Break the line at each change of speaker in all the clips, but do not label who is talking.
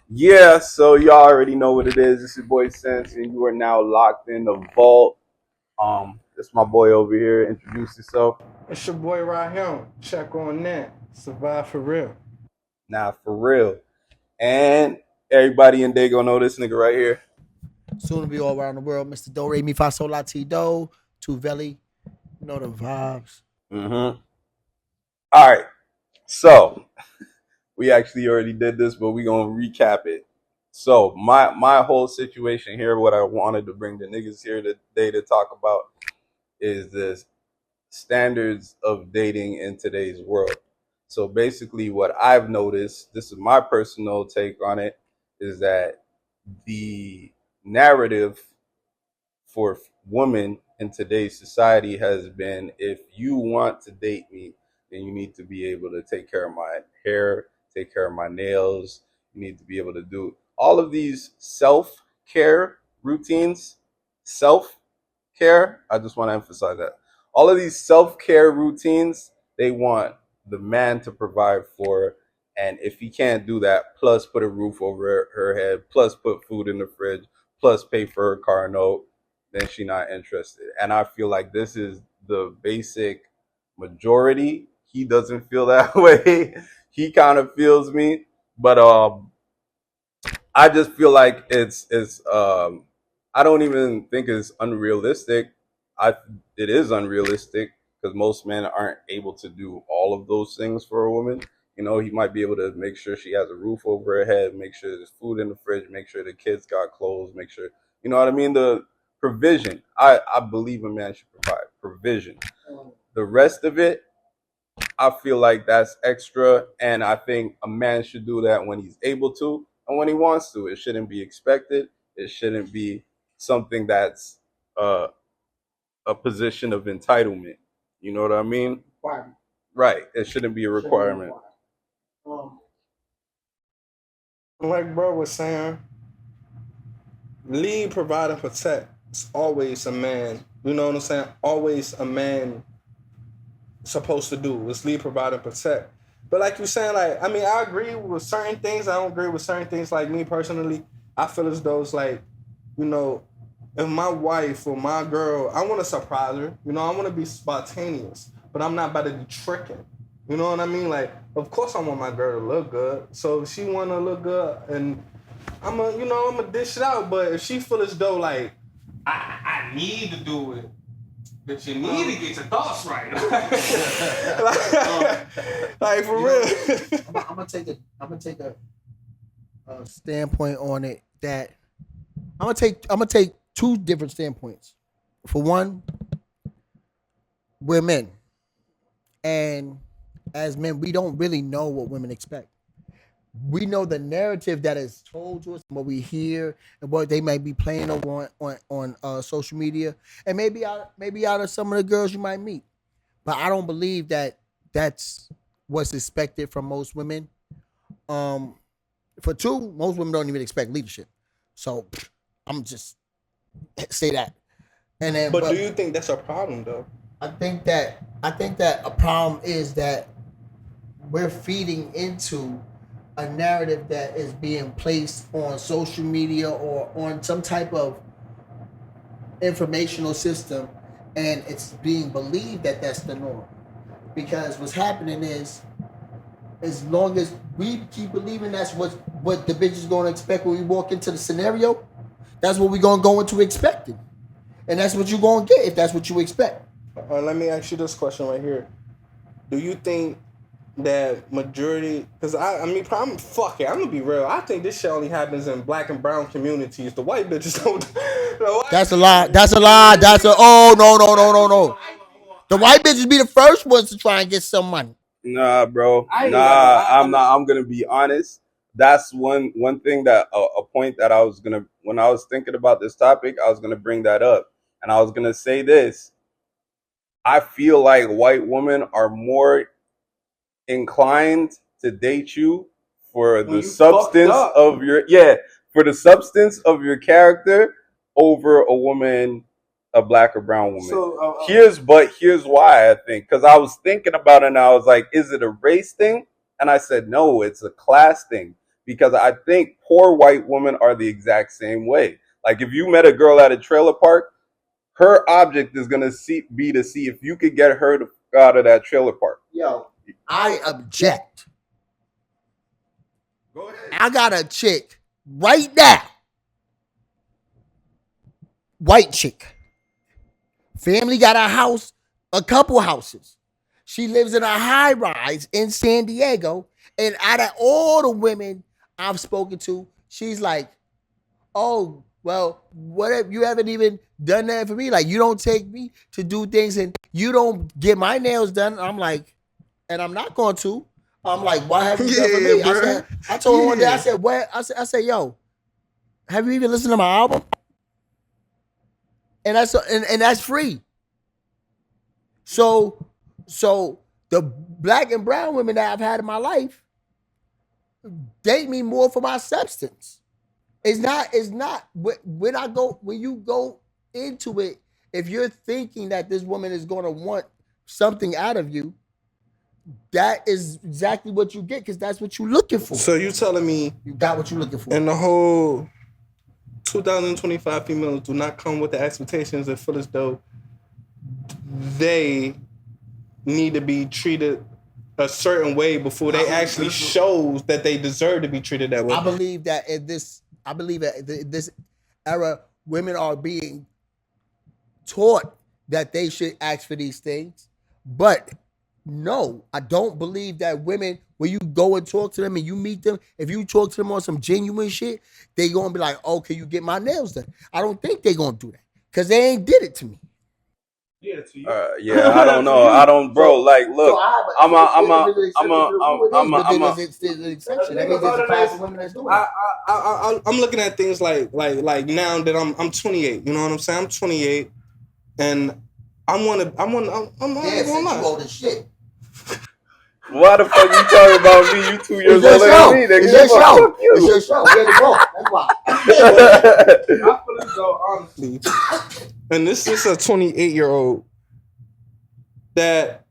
Yeah, so y'all already know what it is. This is your boy Sense, and you are now locked in the vault. This my boy over here. Introduce yourself.
It's your boy Rahim. Check on that. Survive for real.
Nah, for real. And everybody in Dago know this nigga right here.
Soon to be all around the world. Mr. Do Re Mi Fa Sol La Ti Do. Tuvelli. You know the vibes.
Mm-hmm. All right. So we actually already did this, but we gonna recap it. So my whole situation here, what I wanted to bring the niggas here today to talk about is the standards of dating in today's world. So basically, what I've noticed, this is my personal take on it, is that the narrative for women in today's society has been, if you want to date me, then you need to be able to take care of my hair, take care of my nails. You need to be able to do all of these self care routines. Self care, I just want to emphasize that. All of these self care routines, they want the man to provide for. And if he can't do that, plus put a roof over her head, plus put food in the fridge, plus pay for her car note, then she not interested. And I feel like this is the basic majority. He doesn't feel that way. He kind of feels me, but I just feel like it's I don't even think it's unrealistic. I It is unrealistic because most men aren't able to do all of those things for a woman. You know, he might be able to make sure she has a roof over her head, make sure there's food in the fridge, make sure the kids got clothes, make sure, you know what I mean? The provision. I believe a man should provide provision. The rest of it, I feel like that's extra, and I think a man should do that when he's able to and when he wants to. It shouldn't be expected. It shouldn't be something that's uh, a position of entitlement. You know what I mean? Right. It shouldn't be a requirement.
Like bro was saying, lead, provide, and protect. It's always a man. You know what I'm saying? Always a man supposed to do. It's lead, provide, and protect. But like you're saying, like, I mean, I agree with certain things. I don't agree with certain things. Like me personally, I feel as though it's like, you know, if my wife or my girl, I want to surprise her. You know, I want to be spontaneous, but I'm not about to be tricking. You know what I mean? Like, of course, I want my girl to look good. So if she want to look good, and I'm gonna dish it out. But if she feel as though like I need to do it, but you need to get your thoughts right. Like for real.
I'm gonna take a standpoint on it that I'm gonna take two different standpoints. For one, we're men, and as men, we don't really know what women expect. We know the narrative that is told to us, what we hear, and what they might be playing over on social media, and maybe out of some of the girls you might meet. But I don't believe that that's what's expected from most women. Um, for two, most women don't even expect leadership. So I'm just say that. And then,
But do you think that's a problem though?
I think that a problem is that we're feeding into a narrative that is being placed on social media or on some type of informational system, and it's being believed that that's the norm. Because what's happening is, as long as we keep believing that's what the bitch is going to expect when we walk into the scenario, that's what we're going to go into expecting, and that's what you're going to get if that's what you expect.
Let me ask you this question right here. Do you think that majority, because I mean, fuck it, I'm gonna be real. I think this shit only happens in black and brown communities. The white bitches don't.
That's a lie. That's a lie. Oh, no. The white bitches be the first ones to try and get some money.
Nah, bro. Nah, I'm not. I'm gonna be honest. That's one thing that a point that I was gonna, when I was thinking about this topic, I was gonna bring that up, and I was gonna say this. I feel like white women are more inclined to date you for the substance of your, for the substance of your character over a woman, a black or brown woman. So here's why I think, because I was thinking about it and I was like, is it a race thing? And I said no, it's a class thing, because I think poor white women are the exact same way. Like if you met a girl at a trailer park, her object is gonna be to see if you could get her to out of that trailer park.
Yo, I object.
Go ahead.
I got a chick right now. White chick. Family got a house, a couple houses. She lives in a high rise in San Diego. And out of all the women I've spoken to, she's like, oh, well, what if you haven't even done that for me? Like, you don't take me to do things and you don't get my nails done. I'm like, and I'm not going to. I'm like, why haven't you done for me? I told her one day, I said, what? I said, yo, have you even listened to my album? And that's free. So the black and brown women that I've had in my life date me more for my substance. It's not when you go into it, if you're thinking that this woman is going to want something out of you, that is exactly what you get, because that's what you're looking for.
So you telling me
you got what you're looking for.
And the whole 2025 females do not come with the expectations that feel as though they need to be treated a certain way before they actually shows that they deserve to be treated that way.
I believe that in this era, women are being taught that they should ask for these things. But no, I don't believe that women, when you go and talk to them and you meet them, if you talk to them on some genuine shit, they gonna be like, oh, can you get my nails done? I don't think they gonna do that, because they ain't did it to me.
Yeah, to you.
Yeah, I don't know. I don't, bro. Like, look, I'm
looking at things like now that I'm 28. You know what I'm saying? I'm 28, and I'm not gonna
old as shit.
Why the fuck you talking about me? You 2 years older than me.
It's your show. It's your show. Get it wrong. That's why.
I feel as though, honestly, and this is a 28-year-old that,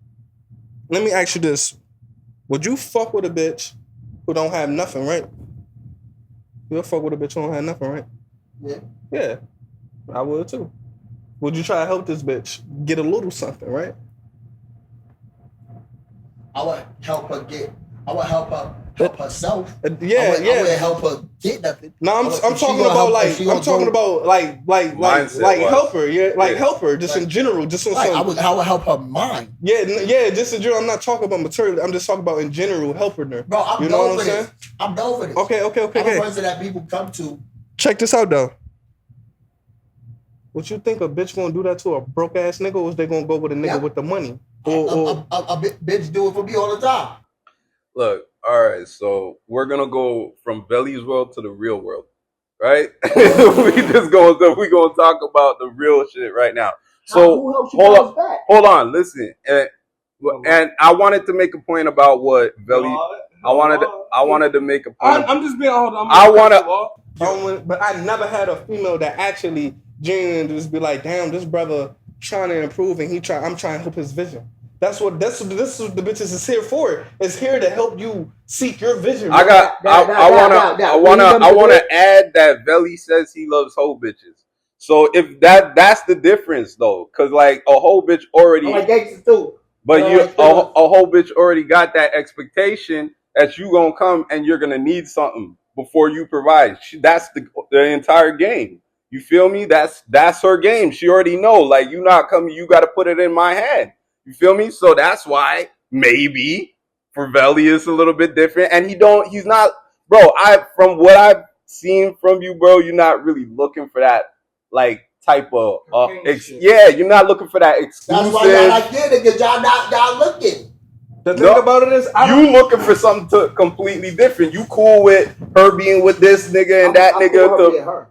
let me ask you this. Would you fuck with a bitch who don't have nothing, right? You'll fuck with a bitch who don't have nothing, right?
Yeah.
Yeah. I would too. Would you try to help this bitch get a little something, right?
I would help her help herself.
I
wouldn't help her get nothing.
No, I'm talking about help her, help her, just in general, just on
I would help her mind.
Yeah, just in general. I'm not talking about material. I'm just talking about in general, help her there.
Bro, I'm done with this. I'm done with it.
Okay.
I'm a person that people come to.
Check this out though. Would you think a bitch gonna do that to a broke ass nigga, or is they gonna go with a nigga with the money? Or
a bitch do it for me all the time.
Look, all right, so we're gonna go from Belly's world to the real world, right? We're gonna talk about the real shit right now. So hold on, listen, and I wanted to make a point about what Belly. I wanted to make a point.
I'm just being. Hold on. But I never had a female that actually genuinely just be like, damn, this brother trying to improve, and I'm trying to help his vision. This is what the bitches is here for. It's here to help you seek your vision. I
wanna add that Belly says he loves hoe bitches. So if that's the difference though, because like a hoe bitch already,
I like gangsters too.
But a hoe bitch already got that expectation that you gonna come and you're gonna need something before you provide. That's the entire game. You feel me? That's her game. She already know. Like, you not coming, you got to put it in my hand. You feel me? So that's why maybe for Veli it's a little bit different. And he's not, bro. From what I've seen from you, bro, you're not really looking for that like type of you're not looking for that exclusive.
That's why y'all like because y'all looking.
The thing about it is,
you looking for something completely different. You cool with her being with this nigga and that nigga.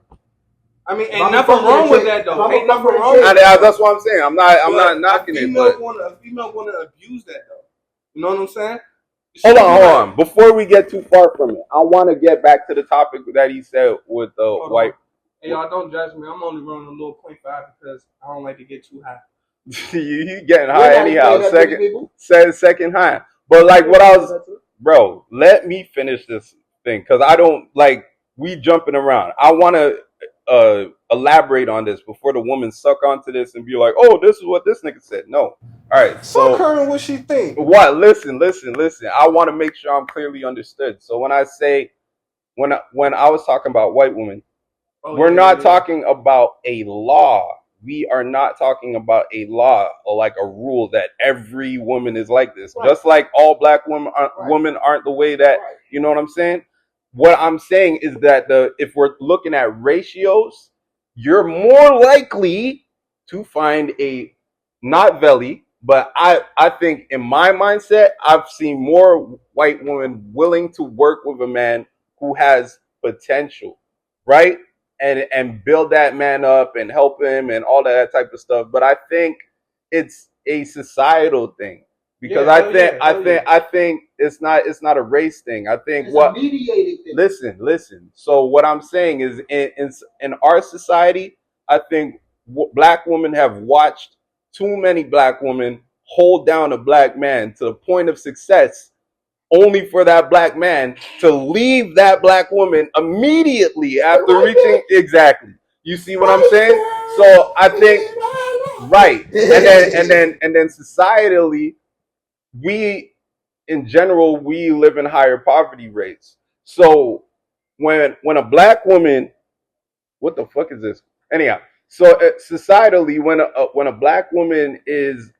I mean, ain't nothing wrong with that though. Ain't nothing wrong with that.
That's what I'm saying. I'm not knocking it. But
a female want to abuse that though. You know what I'm saying?
Hold on. Before we get too far from it, I want to get back to the topic that he said with the white.
Hey, y'all don't judge me. I'm only running a little 0.5 because I don't like to get too high.
you getting high anyhow. Second high. But like what I was, bro, let me finish this thing because I don't like we jumping around. I want to elaborate on this before the woman suck onto this and be like, "Oh, this is what this nigga said." No. All right.
Fuck
So
her and what she think.
what? Listen. I want to make sure I'm clearly understood. So when I say when I was talking about white women, we're not talking about a law. We are not talking about a law or like a rule that every woman is like this.
Right.
Just like all black women
Right.
women aren't the way that,
Right.
you know what I'm saying? What I'm saying is that if we're looking at ratios, you're more likely to find a not Veli, but I think in my mindset, I've seen more white women willing to work with a man who has potential, right? And build that man up and help him and all that type of stuff. But I think it's a societal thing because I think it's not a race thing. I think
It's a mediated thing.
listen. So what I'm saying is in our society, I think black women have watched too many black women hold down a black man to the point of success only for that black man to leave that black woman immediately after reaching exactly. You see what I'm saying? So I think right. And then societally, we in general we live in higher poverty rates. So when a black woman, what the fuck is this? Anyhow, so societally, when a black woman is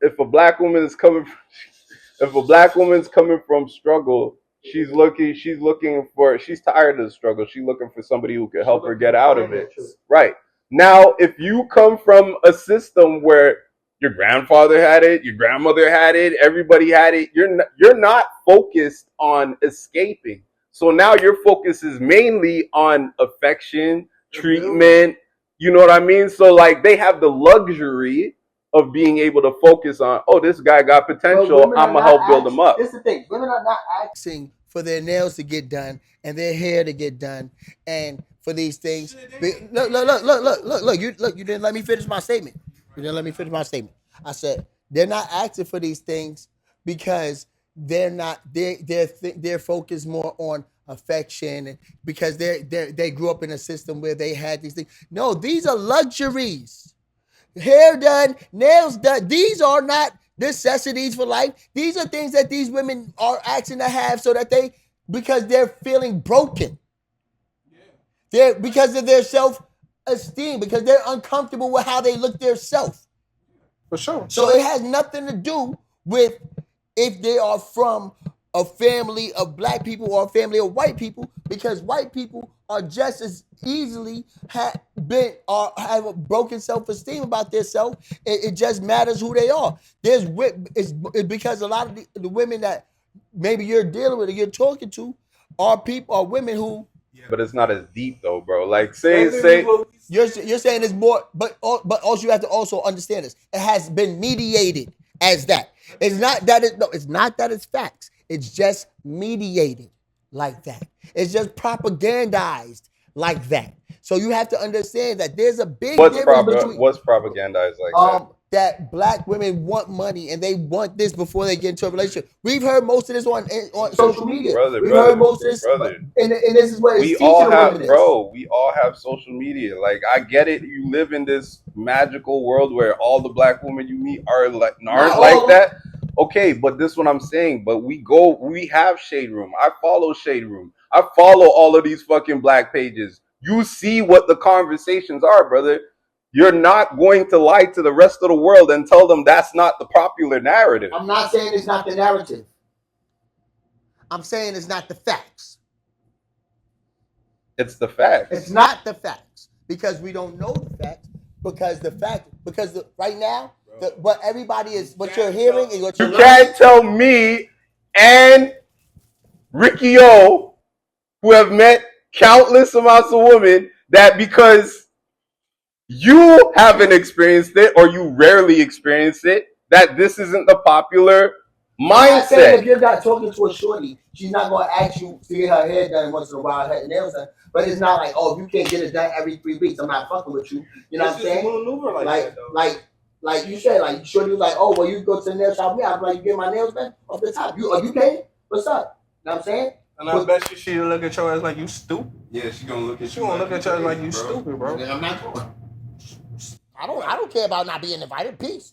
if a black woman is coming if a black woman's coming from struggle, she's tired of the struggle. She's looking for somebody who can help her get out of it. Right. Now, if you come from a system where your grandfather had it, your grandmother had it, everybody had it, you're not focused on escaping. So now your focus is mainly on affection, treatment, you know what I mean? So like they have the luxury of being able to focus on, oh, this guy got potential, I'm gonna help build him up.
This is the thing. Women are not asking for their nails to get done and their hair to get done and for these things. Look, you didn't let me finish my statement. You didn't let me finish my statement. I said they're not asking for these things because they're not they're focused more on affection and because they grew up in a system where they had these things. No, these are luxuries. Hair done, nails done. These are not necessities for life. These are things that these women are asking to have so that because they're feeling broken. They're because of their self-esteem, because they're uncomfortable with how they look their self.
For sure.
So it has nothing to do with if they are from a family of black people or a family of white people, because white people are just as easily have a broken self-esteem about themselves. It just matters who they are. It's because a lot of the women that maybe you're dealing with or you're talking to are women who.
But it's not as deep though, bro. Like say
you're saying it's more, but also you have to also understand this. It has been mediated as that. It's not that it's not that it's facts. It's just mediated like that. It's just propagandized like that. So you have to understand that there's a big difference between
what's propagandized like
that black women want money and they want this before they get into a relationship. We've heard most of this on social media. We've heard most of this, and this is what it's teaching women.
We all have social media. Like I get it. You live in this magical world where all the black women you meet aren't like that. Okay, but this is what I'm saying. But we have Shade Room. I follow Shade Room. I follow all of these fucking black pages. You see what the conversations are, brother. You're not going to lie to the rest of the world and tell them that's not the popular narrative.
I'm not saying it's not the narrative. I'm saying it's not the facts.
It's the facts.
It's not the facts because we don't know the facts. Right now, what everybody is, what you're hearing and what you're
learning. You can't tell me and Ricky O, who have met countless amounts of women, that because you haven't experienced it or you rarely experience it, that this isn't the popular mindset.
If you're not talking to a shorty, she's not going to ask you to get her hair done once in a while, her nails done. But it's not like, oh, if you can't get it done every 3 weeks, I'm not fucking with you. You know what I'm saying? Like you said, like shorty was like, oh, well, you go to the nail shop. Me, I'm like, you get my nails done off the top. You paying? What's up? what I'm saying?
And I bet you she'll look at your ass like you stupid.
Yeah, she gonna look at
She gonna look at you like you stupid, bro.
I'm not going. I don't care about not being invited. Peace.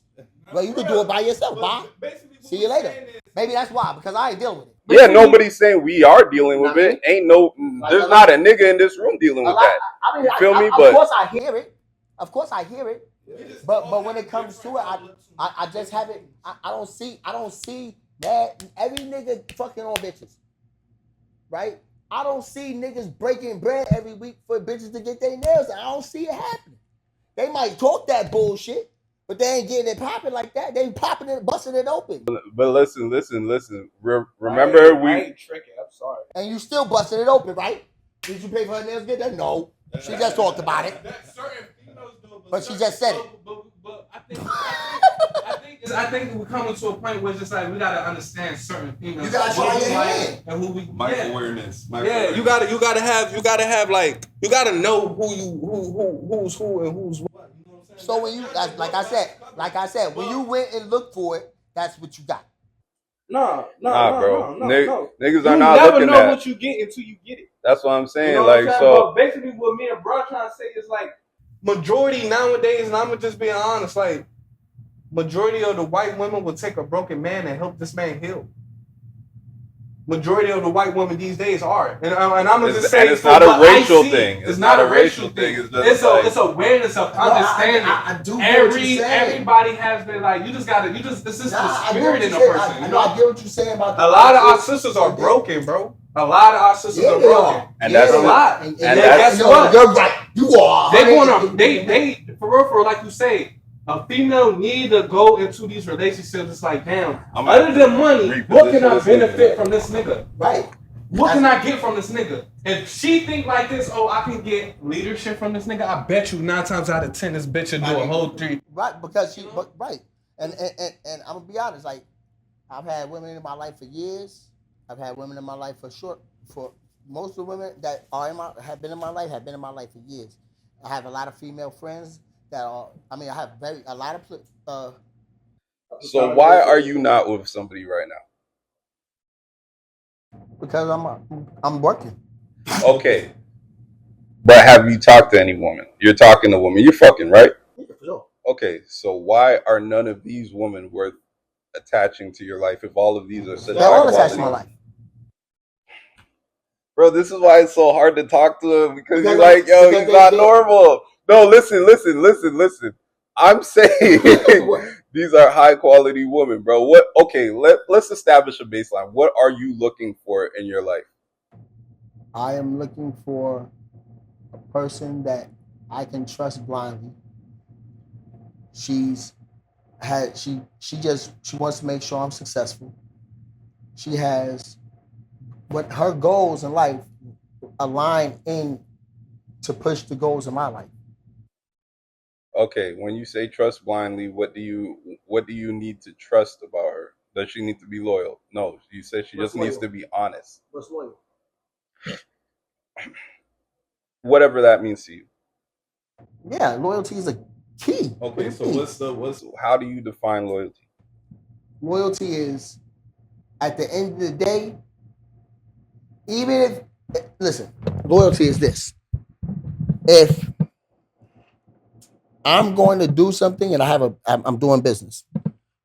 Well, you can do it by yourself. Bye. See you later. Maybe that's why, because I ain't dealing with it.
Yeah, nobody's saying we are dealing with it. Ain't no, there's not a nigga in this room dealing with that.
I mean,
you feel me?
Of
But
course I hear it. Of course I hear it. But when it comes to it, I just haven't. I don't see that every nigga fucking on bitches, right? I don't see niggas breaking bread every week for bitches to get their nails done. I don't see it happening. They might talk that bullshit, but they ain't getting it popping like that. They popping it, busting it open.
But listen. Remember
I ain't tricking. I'm sorry.
And you still busting it open, right? Did you pay for her nails get done? No. She just talked about it. But she just said it.
But I think we're coming to a point where it's just like we gotta understand certain females.
You gotta try your hand.
And who we
awareness.
Yeah, you gotta have like you gotta know who's who and who's what. You know what I'm saying?
So when you like I said, when you went and looked for it, that's what you got.
No,
bro. Niggas are
you
not
never
looking
know
at
what you get until you get it.
That's what I'm saying.
You know
like
what I'm
so.
But basically, what me and bro trying to say is like majority nowadays, and I'm just being honest, like majority of the white women will take a broken man and help this man heal. Majority of the white women these days are, and I'm gonna just say
it's not a racial thing.
It's not a racial thing. It's awareness of understanding.
I do get what you're saying.
Everybody has been like it's just the spirit in a person.
I get what you're saying about
a lot of our sisters are broken, bro. A lot of our sisters are broken,
and that's
a lot.
And that's
what
you're right. You are.
They for real, like you say. A female need to go into these relationships. It's like, damn, other than money, what can I benefit from this nigga?
Right.
What can I get from this nigga? If she think like this, I can get leadership from this nigga. I bet you 9 times out of 10, this bitch will do a whole 3.
Right, because right. And I'm gonna be honest, like I've had women in my life for years. I've had women in my life for most of the women that have been in my life for years. I have a lot of female friends. I have a lot of.
So why are you not with somebody right now?
Because I'm working.
Okay, but have you talked to any woman? You're talking to a woman. You're fucking, right?
Yeah, for sure.
Okay, so why are none of these women worth attaching to your life if all of these are such?
They're all attached to my life.
Bro, this is why it's so hard to talk to him because you're like, yo, he's not normal. No, listen. I'm saying these are high quality women, bro. Let's establish a baseline. What are you looking for in your life?
I am looking for a person that I can trust blindly. She wants to make sure I'm successful. She has what her goals in life align in to push the goals of my life.
Okay, when you say trust blindly, what do you need to trust about her? Does she need to be loyal? No, you said she just needs to be honest.
What's loyal?
Whatever that means to you.
Yeah, loyalty is a key.
Okay, so how do you define loyalty?
Loyalty is, at the end of the day, loyalty is this. If I'm going to do something and I'm doing business,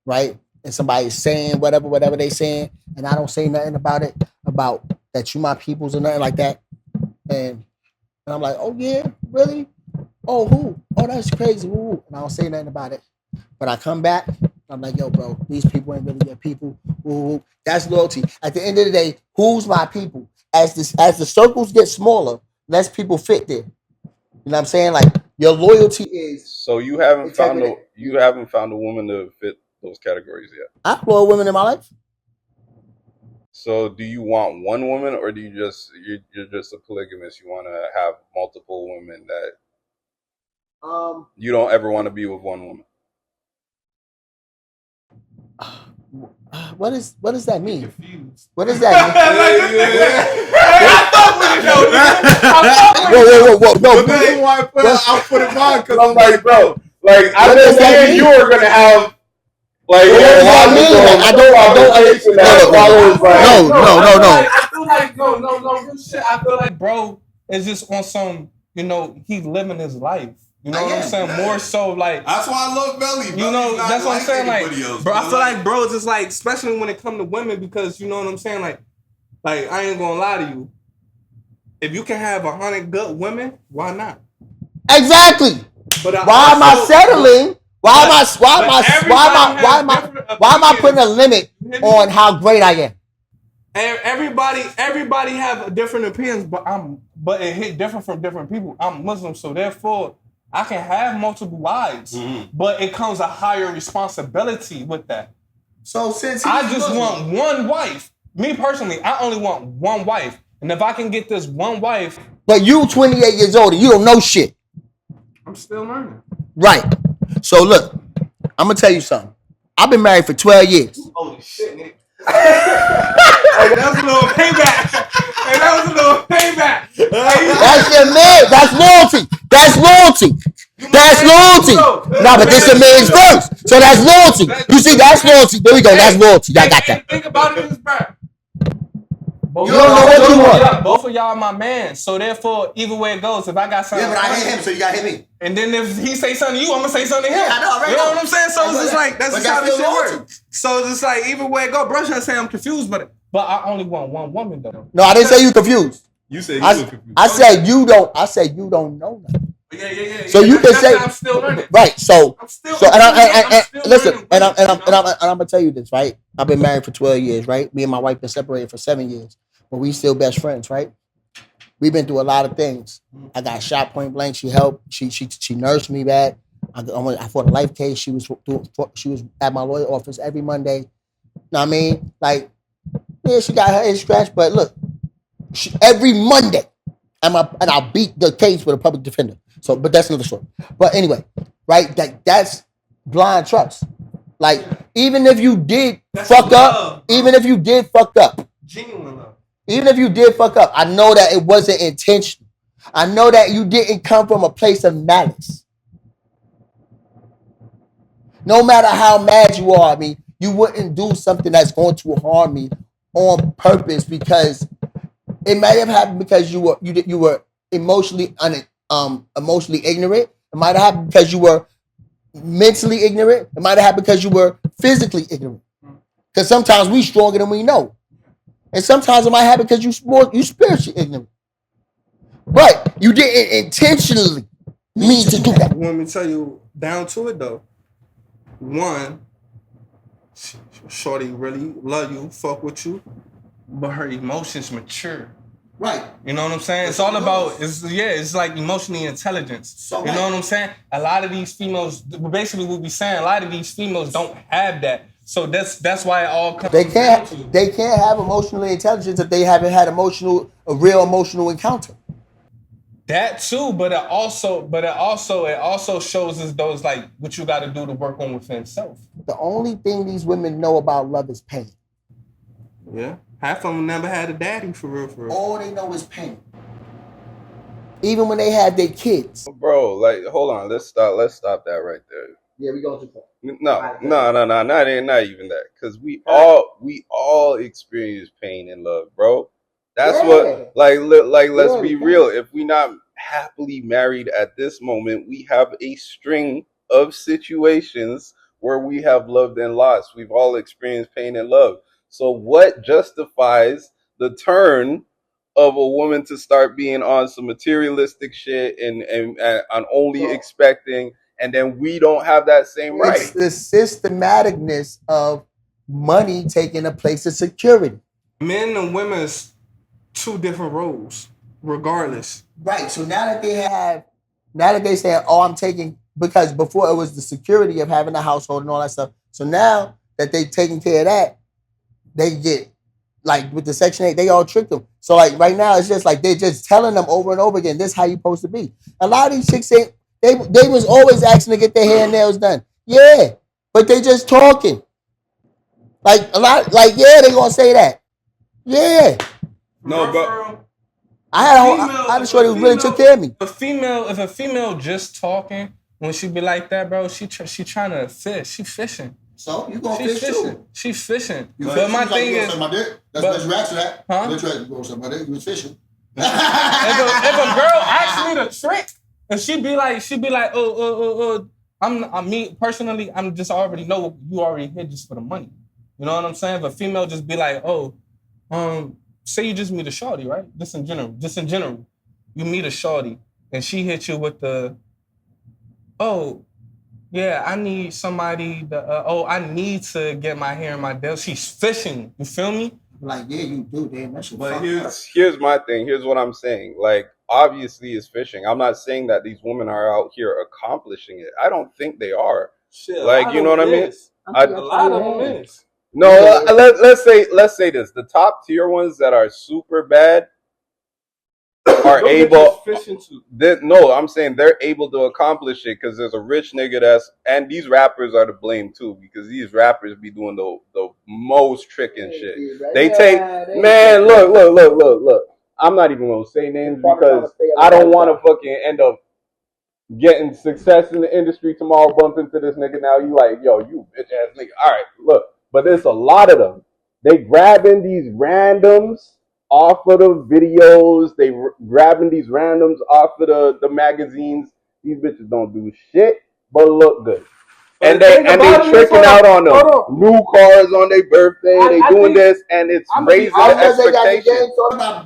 right? And somebody's saying whatever they saying, and I don't say nothing about that you my peoples or nothing like that. And I'm like, oh yeah, really? Oh, who? Oh, that's crazy. Woo. And I don't say nothing about it. But I come back, I'm like, yo, bro, these people ain't really your people. Woo. That's loyalty. At the end of the day, who's my people? As the circles get smaller, less people fit there. You know what I'm saying? Like, your loyalty is.
So you haven't found a woman to fit those categories yet.
I have loyal women in my life.
So do you want one woman, or do you're just a polygamist? You want to have multiple women that you don't ever want to be with one woman.
What does that mean? What does that mean? Whoa! No,
I'll put it on because I'm like, bro, like I just saying you were gonna have Like,
What does that mean? Like, I don't.
I feel like no real shit. I feel like bro is just on some, he's living his life. You know what I'm saying? Yeah. More so like
that's why I love Belly.
That's what I'm saying. Like,
else,
bro, I feel like bro is just like, especially when it comes to women, because you know what I'm saying. Like I ain't gonna lie to you. If you can have 100 good women, why not?
Exactly. But why am I settling? Why am I putting a limit on how great I am?
Everybody have different opinions, but it hit different from different people. I'm Muslim, so therefore I can have multiple wives, but it comes a higher responsibility with that.
So since
I just want one wife, me personally, I only want one wife, and if I can get this one wife,
but you 28 years old and you don't know shit.
I'm still learning.
Right. So look, I'm gonna tell you something. I've been married for 12 years.
Holy shit, nigga. Hey, that was a little payback.
That's your man. That's loyalty. No, but this your man's first. So that's loyalty. You see, that's loyalty. There we go. That's loyalty. I got that.
Think about it, bro.
You don't know what you want.
Both of y'all my man. So therefore, either way it goes, if I got something.
Yeah, but I hit him, so you got hit me.
And then if he say something to you, I'm gonna say something to him.
Yeah, I know, right?
You know what I'm saying? So it's just like that's just how this shit works. So it's just like either way it go, bro. Trying to say I'm confused, but I only want one woman though.
No, I didn't say you confused.
You said you were confused.
I said you don't. I said you don't know nothing.
Yeah.
So you can say
I'm still learning.
Right. So
I'm still
listen, and I'm gonna tell you this, right? I've been married for 12 years, right? Me and my wife been separated for 7 years, but we still best friends, right? We've been through a lot of things. I got shot point blank. She helped. She nursed me back. I fought a life case. She was at my lawyer office every Monday. You know what I mean? Like, yeah, she got her head scratched, but look, every Monday, and I'll beat the case with a public defender. So, but that's another story. But anyway, right? That's blind trust. Like, even if you did fuck up,
Genuine love.
even if you did fuck up, I know that it wasn't intentional. I know that you didn't come from a place of malice. No matter how mad you are, I mean, you wouldn't do something that's going to harm me on purpose, because it might have happened because you were emotionally ignorant. It might have happened because you were mentally ignorant. It might have happened because you were physically ignorant. Because sometimes we stronger than we know, and sometimes it might happen because you spiritually ignorant. But you didn't intentionally mean to do that.
Let me tell you, down to it though. One, shorty really love you, fuck with you, but her emotions mature.
Right.
You know what I'm saying? It's all about, it's like emotionally intelligence. So you know what I'm saying? A lot of these females, basically we'll be saying, a lot of these females don't have that. So that's why it all comes down to.
They can't have emotional intelligence if they haven't had a real emotional encounter.
That too, but it also shows us those like what you got to do to work on within self.
The only thing these women know about love is pain.
Yeah, half of them never had a daddy for real.
All they know is pain. Even when they had their kids.
Bro, like, hold on, let's stop that right there.
Yeah, we going too far.
No, not even that, because we all experience pain and love, bro. That's what, let's be real. If we not happily married at this moment, we have a string of situations where we have loved and lost. We've all experienced pain and love. So what justifies the turn of a woman to start being on some materialistic shit and only expecting, and then we don't have that same right?
It's the systematicness of money taking a place of security.
Men and women's two different roles, regardless.
Right. So now that they say, oh, I'm taking, because before it was the security of having a household and all that stuff. So now that they taking care of that, they get, like with the Section 8, they all trick them. So like right now, it's just like they're just telling them over and over again, this is how you supposed to be. A lot of these chicks say they was always asking to get their hair and nails done. Yeah, but they just talking. Like a lot, like yeah, they gonna say that. Yeah.
No, but
I had a shorty who really took care of me.
If a female just talking, when she be like that, bro, she trying to fish. She fishing.
So you gonna
She's
fish
fishing.
too?
She's fishing.
You
But my thing
you
is,
suck my dick. That's
but-
what you asked for that.
Huh?
Bitch, you go suck my dick. You was fishing.
if a girl asks me to trick, and she be like, I'm me personally, I'm just already know you already hit just for the money. You know what I'm saying? But female just be like, say you just meet a shorty, right? Just in general, you meet a shorty, and she hit you with the, yeah, I need somebody to, I need to get my hair in my nails. She's fishing. You feel me?
Like, yeah, you do, damn. That shit
But
fucked up.
here's my thing. Here's what I'm saying. Like, obviously, it's fishing. I'm not saying that these women are out here accomplishing it. I don't think they are.
Shit,
Like, you know what I mean?
A lot of them is.
No, let's say this. The top tier ones that are super bad are able. No, I'm saying they're able to accomplish it because there's a rich nigga and these rappers are to blame too because these rappers be doing the most tricking shit. They take man, look. I'm not even gonna say names because I don't want to fucking end up getting success in the industry tomorrow. Bump into this nigga now. You like, yo, you bitch ass nigga. All right, look, but there's a lot of them. They grabbing these randoms off of the videos. They grabbing these randoms off of the magazines. These bitches don't do shit but look good. And they tricking out on them. New cars on their birthday. They doing this and it's raising the expectations.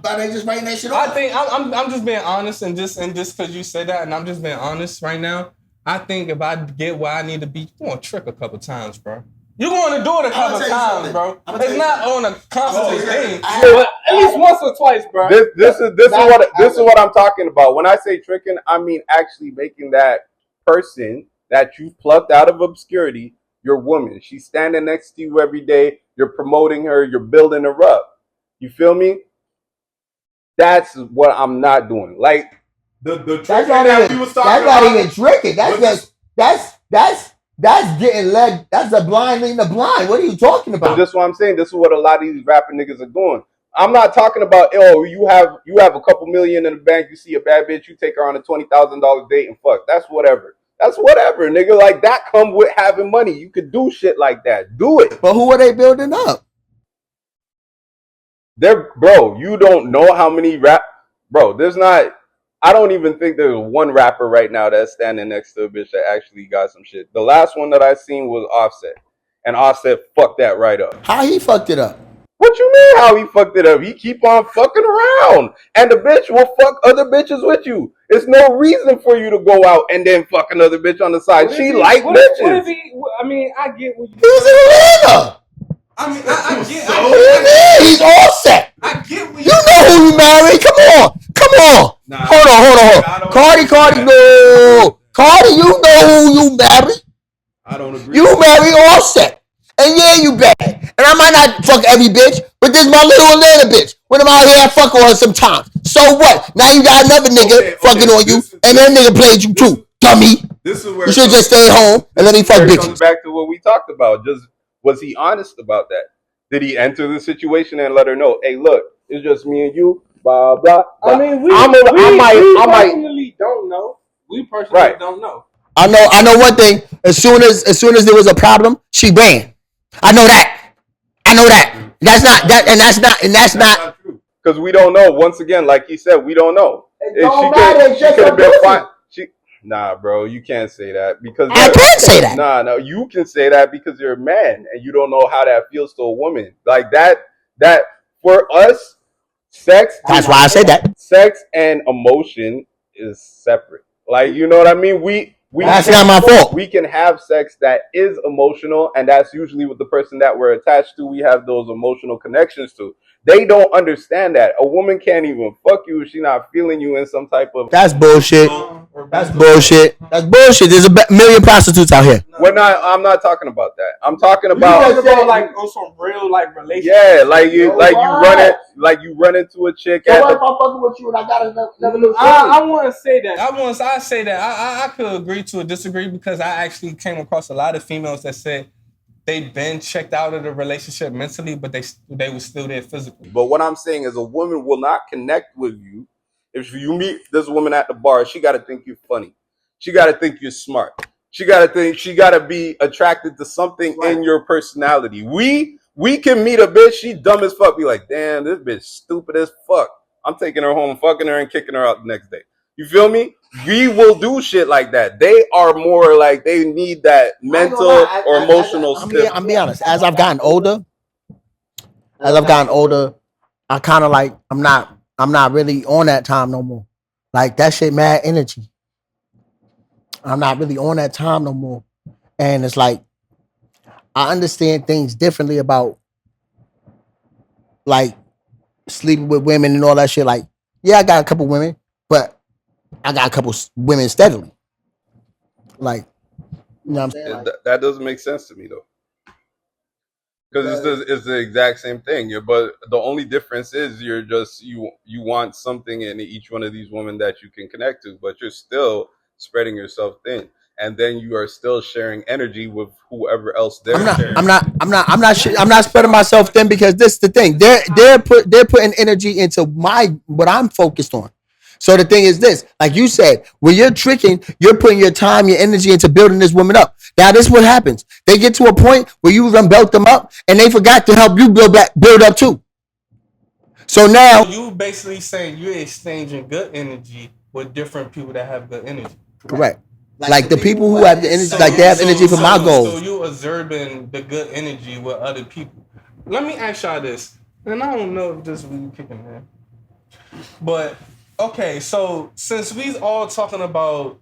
They just writing that shit
I
off.
think I'm just being honest and just because you said that and I'm just being honest right now. I think if I get where I need to be, you're gonna trick a couple times, bro. You're going to do it a couple times, bro. It's not on a constant thing. But at least once or twice, bro.
This is what I'm talking about. When I say tricking, I mean actually making that person that you plucked out of obscurity your woman. She's standing next to you every day. You're promoting her. You're building her up. You feel me? That's what I'm not doing. Like the
That's not even tricking. That's getting led. That's a blind leading the blind. What are you talking about?
That's what I'm saying. This is what a lot of these rapper niggas are doing. I'm not talking about you have a couple million in the bank. You see a bad bitch, you take her on a $20,000 date and fuck. That's whatever. That's whatever, nigga. Like that come with having money. You could do shit like that. Do it.
But who are they building up?
Bro, you don't know how many there's not. I don't even think there's one rapper right now that's standing next to a bitch that actually got some shit. The last one that I seen was Offset. And Offset fucked that right up.
How he fucked it up?
What you mean how he fucked it up? He keep on fucking around. And the bitch will fuck other bitches with you. It's no reason for you to go out and then fuck another bitch on the side. She like bitches.
I get what you
He's in Atlanta.
I get
What do you mean? He's Offset.
I get what
You know who you married. Come on.
Nah.
Hold on. Cardi, no. Cardi, you know who you married.
I don't agree.
You marry Offset. And yeah, you bad. And I might not fuck every bitch, but this my little Atlanta bitch. When I'm out here, I fuck on her sometimes. So what? Now you got another nigga fucking on you, and that nigga played you too, dummy.
This is where
You should just stay home and let me fuck
it
bitches.
comes back to what we talked about. Just was he honest about that? Did he enter the situation and let her know, hey, look, it's just me and you, blah blah.
I mean, we personally don't know. We personally don't know.
I know one thing. As soon as there was a problem, she ran. I know that. That's not
true. Because we don't know. Once again, like he said, we don't know.
She
could have been fine. Nah, bro, you can't say that because
I can't say that.
Nah, you can say that because you're a man and you don't know how that feels to a woman. Like that for us, sex.
That's why I said that.
Sex and emotion is separate. Like, you know what I mean?
That's not my fault.
We can have sex that is emotional, and that's usually with the person that we're attached to. We have those emotional connections to. They don't understand that. A woman can't even fuck you if she's not feeling you in some type of...
That's bullshit. That's bullshit. There's a million prostitutes out here.
I'm not talking about that. I'm talking about
like on some real like relationship.
Yeah, like you run into a chick.
So what if I'm fucking with you and I got another little
I want to say that. I could agree to disagree because I actually came across a lot of females that said they've been checked out of the relationship mentally, but they were still there physically.
But what I'm saying is a woman will not connect with you. If you meet this woman at the bar, she got to think you're funny. She got to think you're smart. She gotta think. She gotta be attracted to something in your personality. We can meet a bitch. She dumb as fuck. Be like, damn, this bitch stupid as fuck. I'm taking her home, fucking her, and kicking her out the next day. You feel me? We will do shit like that. They are more like they need that mental or emotional.
I'm be honest. As I've gotten older, I kind of like I'm not really on that time no more. Like that shit, mad energy. I'm not really on that time no more, and it's like I understand things differently about like sleeping with women and all that shit. Like, yeah, I got a couple women, but I got a couple women steadily. Like, you know what I'm saying? Like,
that doesn't make sense to me though. Because it's the exact same thing. But the only difference is you're just you want something in each one of these women that you can connect to, but you're still spreading yourself thin, and then you are still sharing energy with whoever else they're sharing.
I'm not spreading myself thin because this is the thing. They're putting energy into what I'm focused on. So the thing is this, like you said, when you're tricking, you're putting your time, your energy into building this woman up. Now this is what happens. They get to a point where you done built them up and they forgot to help you build up too. So now
you basically saying you're exchanging good energy with different people that have good energy.
Correct. Like the people who have the energy, like they have energy for my goals.
So you observing the good energy with other people. Let me ask y'all this, and I don't know if this really kicking in, but okay, so since we all talking about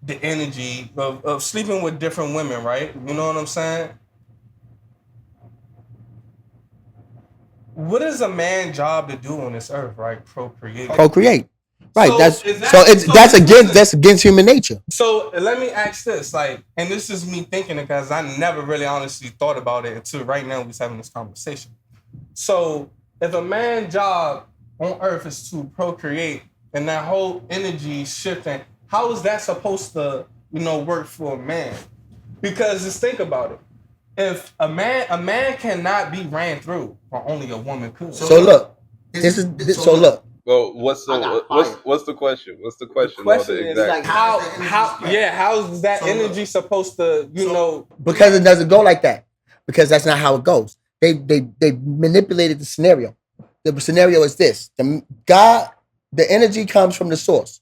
the energy of sleeping with different women, right? You know what I'm saying? What is a man's job to do on this earth, right? Procreate.
Right. So that's against human nature.
So let me ask this, like, and this is me thinking it because I never really honestly thought about it until right now we're having this conversation. So if a man's job on earth is to procreate and that whole energy shifting, how is that supposed to, work for a man? Because just think about it. If a man cannot be ran through, or only a woman could.
So look, look.
Well, what's the question? What's the question?
The question is like how is that energy supposed to,
Because it doesn't go like that. Because that's not how it goes. They manipulated the scenario. The scenario is this: the energy comes from the source.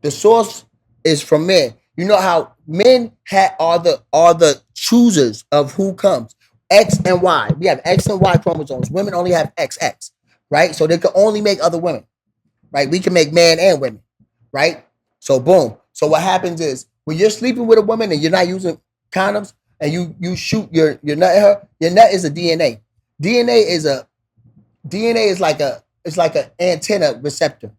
The source is from men. You know how men are the choosers of who comes. X and Y. We have X and Y chromosomes. Women only have XX, right? So they can only make other women, right? We can make men and women, right? So boom. So what happens is when you're sleeping with a woman and you're not using condoms and you shoot your nut at her, your nut is a DNA. DNA is like an antenna receptor.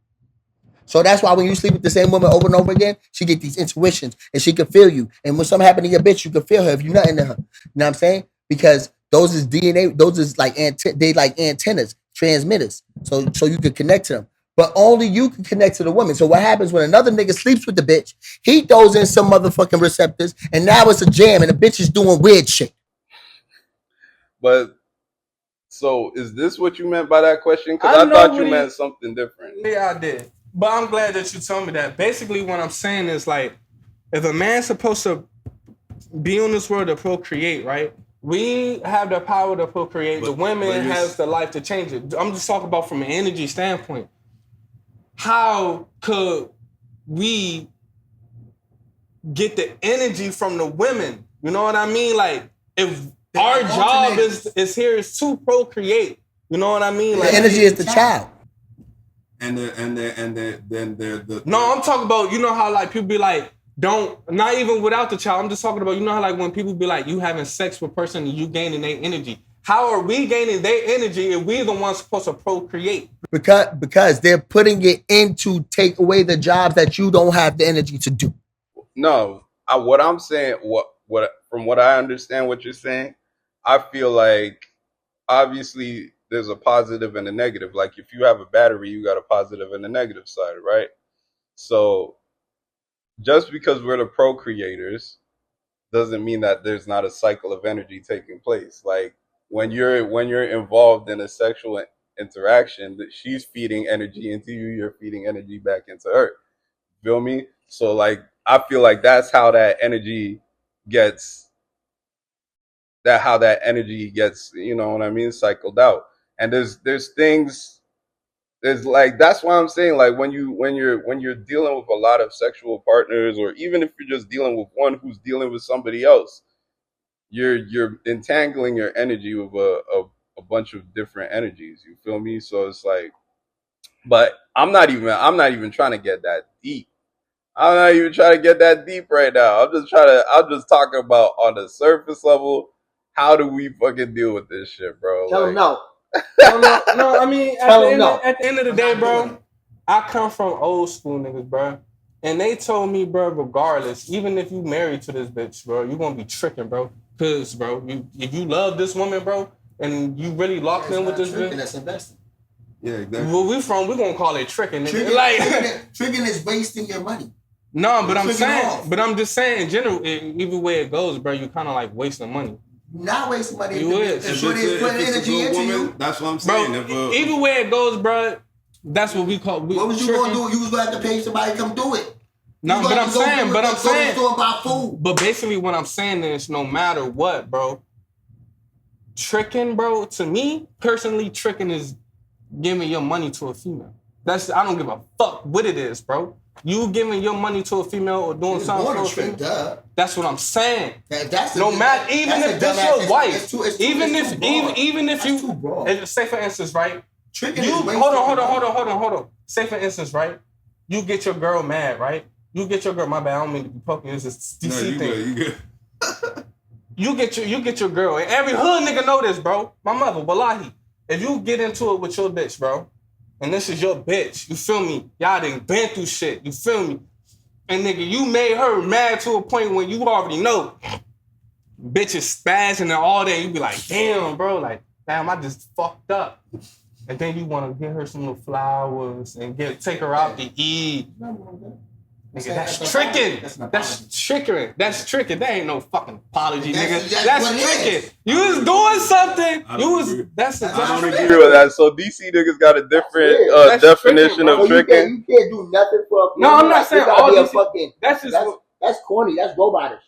So that's why when you sleep with the same woman over and over again, she get these intuitions and she can feel you. And when something happen to your bitch, you can feel her if you're nothing to her. You know what I'm saying? Because those is DNA, those is like they like antennas, transmitters. So you can connect to them. But only you can connect to the woman. So what happens when another nigga sleeps with the bitch, he throws in some motherfucking receptors and now it's a jam and the bitch is doing weird shit.
But so is this what you meant by that question? Because I thought you meant something different.
Yeah, I did. But I'm glad that you told me that. Basically, what I'm saying is like, if a man's supposed to be on this world to procreate, right? We have the power to procreate. The women has the life to change it. I'm just talking about from an energy standpoint. How could we get the energy from the women? You know what I mean? Like, if our job is here is to procreate. You know what I mean? Like,
the energy is the child.
And the
No, I'm talking about, you know how like people be like, not even without the child. I'm just talking about, you know how like when people be like, you having sex with a person and you gaining their energy. How are we gaining their energy if we're the ones supposed to procreate?
Because they're putting it in to take away the jobs that you don't have the energy to do.
No, what I'm saying, what from what I understand what you're saying, I feel like obviously there's a positive and a negative. Like if you have a battery, you got a positive and a negative side, right? So just because we're the procreators doesn't mean that there's not a cycle of energy taking place. Like when you're involved in a sexual interaction, that she's feeding energy into you, you're feeding energy back into her. Feel me? So like I feel like that's how that energy gets. How that energy gets, you know what I mean, cycled out. And there's things. There's like that's why I'm saying like when you're dealing with a lot of sexual partners, or even if you're just dealing with one who's dealing with somebody else, you're entangling your energy with a bunch of different energies. You feel me? So it's like, but I'm not even trying to get that deep. I'm not even trying to get that deep right now. I'm just talking about on the surface level. How do we fucking deal with this shit, bro?
Tell him no.
No, I mean, at
Tell
the,
him
end
no.
of, at the end of the
I'm
day,
not doing
bro,
it.
I come from old school niggas, bro. And they told me, bro, regardless, even if you married to this bitch, bro, you gonna be tricking, bro. Cause, bro, if you love this woman, bro, and you really locked
That's
in with
not
this
tricking,
bitch,
that's investing.
Yeah, exactly.
where we gonna call it tricking, nigga.
Tricking, tricking is wasting your money.
No, but I'm
Tricking
saying,
off.
but I'm just saying, in general, either way it goes, bro, you kind of like wasting money.
Not wasting money.
You is.
If Shorty is putting energy into you,
that's what I'm
Bro,
saying.
either way it goes, bro, that's what we call.
what was you gonna do? You was gonna have to pay somebody to come do it.
No, but I'm saying,
Go to the store and buy food.
But basically, what I'm saying is, no matter what, bro, tricking, bro, to me personally, tricking is giving your money to a female. I don't give a fuck what it is, bro. You giving your money to a female or doing
It's
something
more
for a
than trick,
female.
duh.
That's what I'm saying.
That's
No matter, even if this your wife, even if
That's
you,
too broad.
say for instance, right?
Tricking
You
is wasting
hold
your money.
on. Say for instance, right? You get your girl mad, right? You get your girl. My bad. I don't mean to be poking. It's this DC
No, you
thing.
good. You good.
You get your girl, and every hood nigga know this, bro. My mother, wallahi. If you get into it with your bitch, bro, and this is your bitch, you feel me? Y'all done been through shit, you feel me? And nigga, you made her mad to a point when you already know bitch is spazzing and all that. You be like, damn, bro, like, damn, I just fucked up. And then you want to get her some little flowers and take her out to eat. Nigga, that's tricking. That's tricking. That ain't no fucking apology, nigga. That's tricking. You was doing something. That's
I don't agree with that. So DC niggas got a different
That's
definition
tricking,
of
bro.
tricking.
You can't do nothing for a
No, I'm not
like,
saying
you gotta
all
be a
these-
fucking.
That's just
That's corny. That's robotish.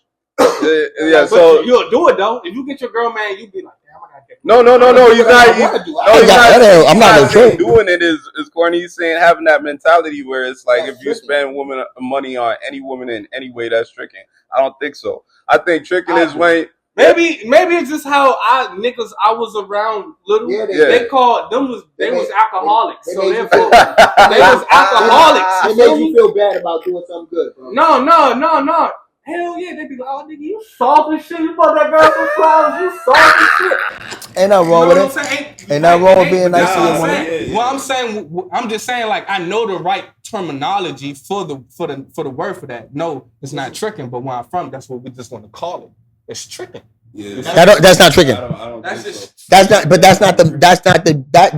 Yeah,
but
so
you'll do it though. If you get your girl mad, you be like, damn, I gotta get.
no. He's not. I'm not saying doing it is corny. He's saying having that mentality where it's like
That's
if you
tricking.
spend money on any woman in any way, that's tricking. I don't think so. I think tricking is when
Maybe it's just how I was around little.
Yeah,
They called them
they
was
made-
alcoholics.
they
So
made you
therefore
feel-
they was alcoholics.
It
You
made
feel
you
me?
feel bad about doing something good, bro.
No. Hell yeah, they be like, oh nigga, you soft as shit. You bought that girl some flowers. You soft as shit.
Ain't nothing wrong with it.
saying?
Ain't nothing wrong with being nice to your
what I'm
woman.
saying. Well, I'm just saying, like, I know the right terminology for the word for that. No, it's not tricking, but where I'm from, that's what we just want to call it. It's tricking.
Yeah.
That's not tricking.
I don't
That's
think
just
That's not. But that's not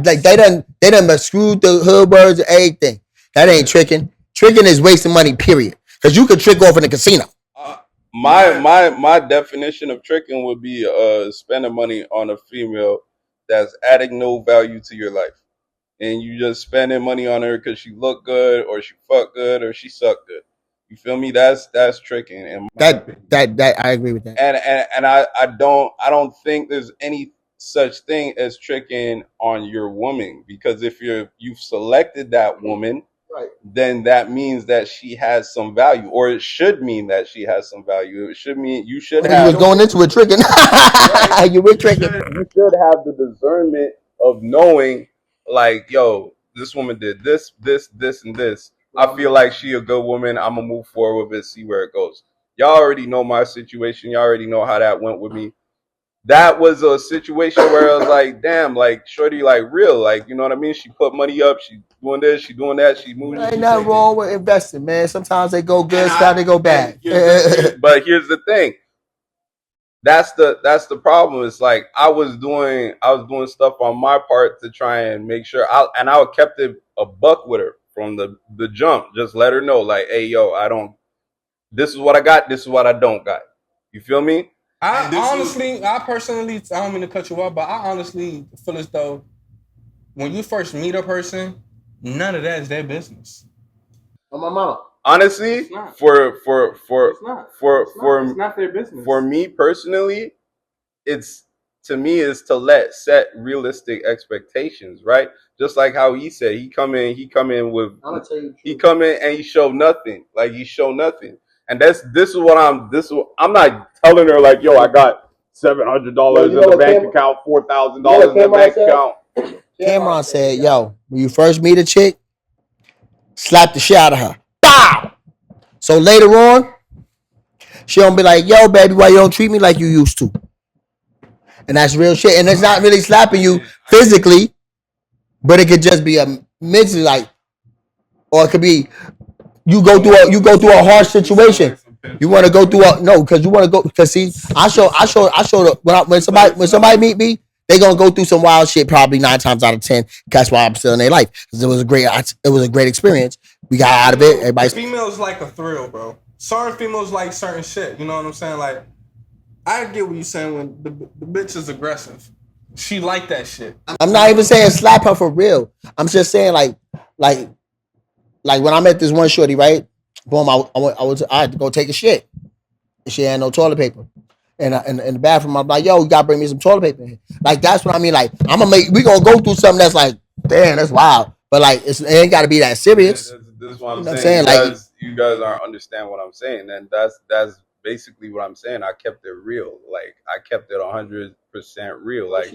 like they done screwed the hood words and everything. That ain't tricking. Tricking is wasting money. Period. Because you could trick off in the casino.
My definition of tricking would be spending money on a female that's adding no value to your life, and you just spending money on her because she look good or she fuck good or she suck good. You feel me? That's tricking. And
That I agree with that.
and I don't think there's any such thing as tricking on your woman, because if you've selected that woman,
Right.
then that means that she has some value, or it should mean that she has some value. It should mean you should
You
have
was going into it tricking. You were tricking.
you should have the discernment of knowing, like, yo, this woman did this, and this. I feel like she a good woman. I'm gonna move forward with it, see where it goes. Y'all already know my situation. Y'all already know how that went with me. That was a situation where I was like, damn, like, shorty, like, real, like, you know what I mean? She put money up. She doing this. She doing that. She moving.
Ain't nothing wrong with investing, man. Sometimes they go good,
And
sometimes they go bad.
But here's the thing. That's the problem. It's like I was doing stuff on my part to try and make sure I kept it a buck with her from the jump. Just let her know, like, hey, yo, this is what I got, this is what I don't got. You feel me?
I personally, I don't mean to cut you off, but I honestly feel as though when you first meet a person, none of that is their business.
On my mama.
honestly,
It's not.
for
It's not. It's not their business.
For me personally, it's to me is to set realistic expectations, right? Just like how he said, he come in with
I'm gonna tell you the
he
truth.
come in and he show nothing, like he show nothing, and I'm not telling her like, yo, I got $700 in the bank account, $4,000 in the bank account.
Cameron said, yo, when you first meet a chick, slap the shit out of her. Bow! So later on, she don't be like, yo, baby, why you don't treat me like you used to? And that's real shit. And it's not really slapping you physically, but it could just be a mentally like, or it could be you go through a harsh situation. You want to go through because you want to go because see, I show when somebody meet me, they gonna go through some wild shit probably 9 times out of 10. That's why I'm still in their life. It was a great experience. We got out of it. Everybody's
females like a thrill, bro. Certain females like certain shit. You know what I'm saying? Like, I get what you're saying when the bitch is aggressive. She like that shit.
I'm not even saying slap her for real. I'm just saying like when I met this one shorty, right? Boom, I had to go take a shit. She had no toilet paper. And in the bathroom, I'm like, yo, you gotta bring me some toilet paper. Like, that's what I mean. Like, we gonna go through something that's like, damn, that's wild. But like, it ain't gotta be that serious.
This is what I'm
You
saying.
like,
you guys aren't understand what I'm saying, and that's basically what I'm saying. I kept it real. Like, I kept it 100% real. Like,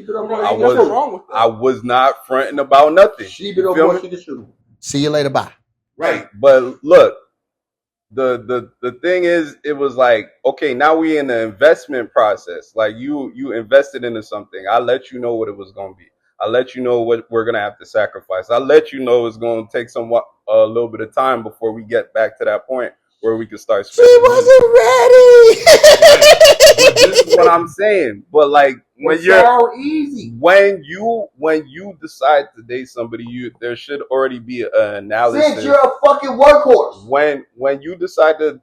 I was not fronting about nothing.
She been on board, she can shoot.
See you later, bye.
Right. But look, the thing is, it was like, okay, now we in the investment process. Like, you invested into something. I let you know what it was gonna be. I let you know what we're gonna have to sacrifice. I let you know it's gonna take a little bit of time before we get back to that point where we can start.
She wasn't ready.
But this is what I'm saying. But like, when when you decide to date somebody, there should already be an analysis.
Since you're a fucking workhorse.
When you decide to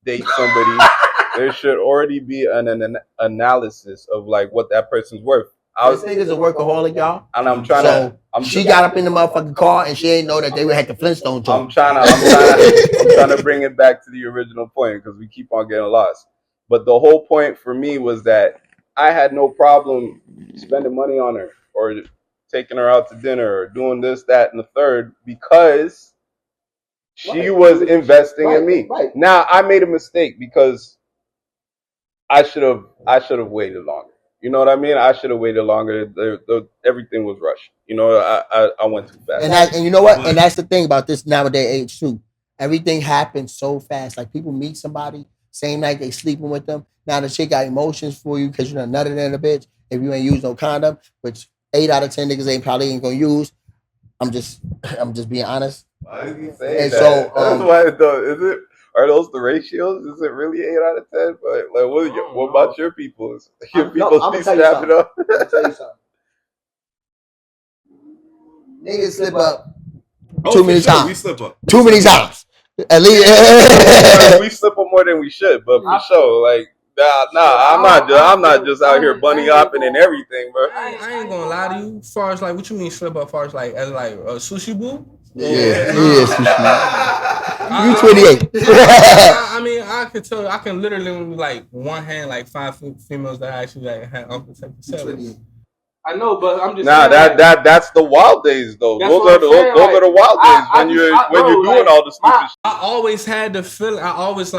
date somebody, there should already be an analysis of like what that person's worth.
This nigga's a workaholic, y'all.
And I'm trying
she got up in the motherfucking car and she ain't know that they would have the Flintstone joint.
I'm trying to bring it back to the original point because we keep on getting lost. But the whole point for me was that I had no problem spending money on her or taking her out to dinner or doing this, that, and the third because she was investing in me. Right. Now I made a mistake because I should have waited longer. You know what I mean? I should have waited longer. Everything was rushed. You know, I went too fast.
And you know what? And that's the thing about this nowadays age too. Everything happens so fast. Like, people meet somebody, same night they sleeping with them. Now the chick got emotions for you because you're nutted in a bitch. If you ain't used no condom, which 8 out of 10 niggas probably ain't gonna use. I'm just being honest.
Why did you say that? That's why are those the ratios? Is it really 8 out of 10? But like, what about your people? Your people be strapping up.
I'm gonna tell you something.
Niggas slip up too many times.
We slip up
too many times. At least
we slip up more than we should, but for sure, like. I'm not just out here bunny hopping and everything, bro.
I ain't gonna lie to you. As far as like, what you mean slip up? As far as like sushi boo?
Yeah. You 28.
I mean, I could tell. I can literally like one hand like 5 females that actually like had unprotected sex. I know, but I'm just saying,
that's the wild days though. Those are the wild days when you're doing all the stupid shit.
I always had the feeling. I always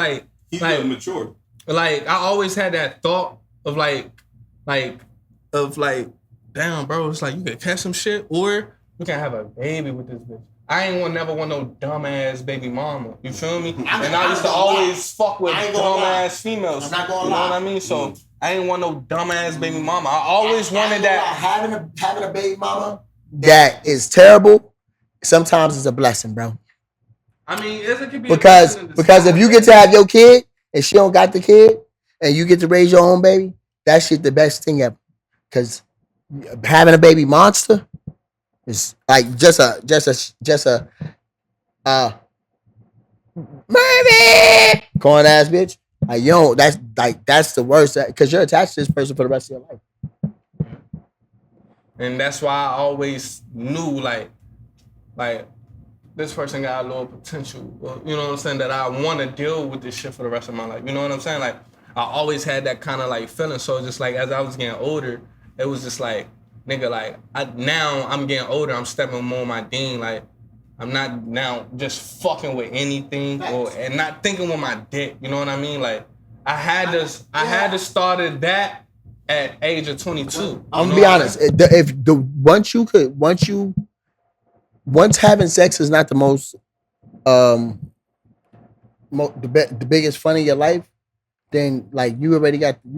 he's getting mature.
Like, I always had that thought of like, damn, bro, it's like you can catch some shit or we can have a baby with this bitch. I ain't never want no dumbass baby mama. You feel me? And I used to always fuck with dumbass females. I'm not gonna lie. You know what I mean? So I ain't want no dumbass baby mama. I always wanted that.
Having a baby mama that is terrible. Sometimes it's a blessing, bro.
I mean, it could be
because if you get to have your kid. And she don't got the kid, and you get to raise your own baby, that shit the best thing ever. Cause having a baby monster is like just a baby corn ass bitch. Like, that's the worst. Cause you're attached to this person for the rest of your life.
And that's why I always knew like this person got a little potential, or, you know what I'm saying, that I want to deal with this shit for the rest of my life. You know what I'm saying? Like, I always had that kind of like feeling. So just like as I was getting older, it was just like, nigga, like now I'm getting older, I'm stepping more on my deen. Like, I'm not now just fucking with anything and not thinking with my dick. You know what I mean? Like, I had to started that at age of 22.
I'm gonna be honest. Once having sex is not the most the biggest fun of your life, then like you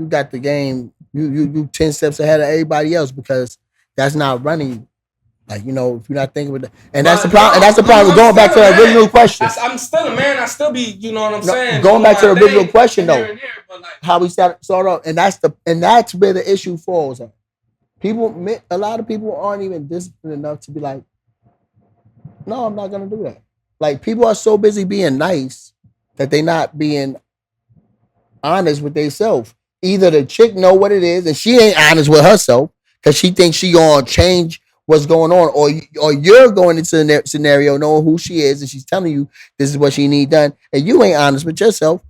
got the game. You 10 steps ahead of everybody else because that's not running. Like, you know, if you're not thinking with that. And that's the problem. And that's the problem. Going back to the original question.
I'm still a man. I still be, you know what I'm saying?
Going back to the original question though.
Here, but like,
How we start off. And that's where the issue falls at. A lot of people aren't even disciplined enough to be like, no, I'm not gonna do that. Like, people are so busy being nice that they're not being honest with themselves. Either the chick know what it is and she ain't honest with herself because she thinks she gonna change what's going on, or you're going into the scenario knowing who she is and she's telling you this is what she need done, and you ain't honest with yourself.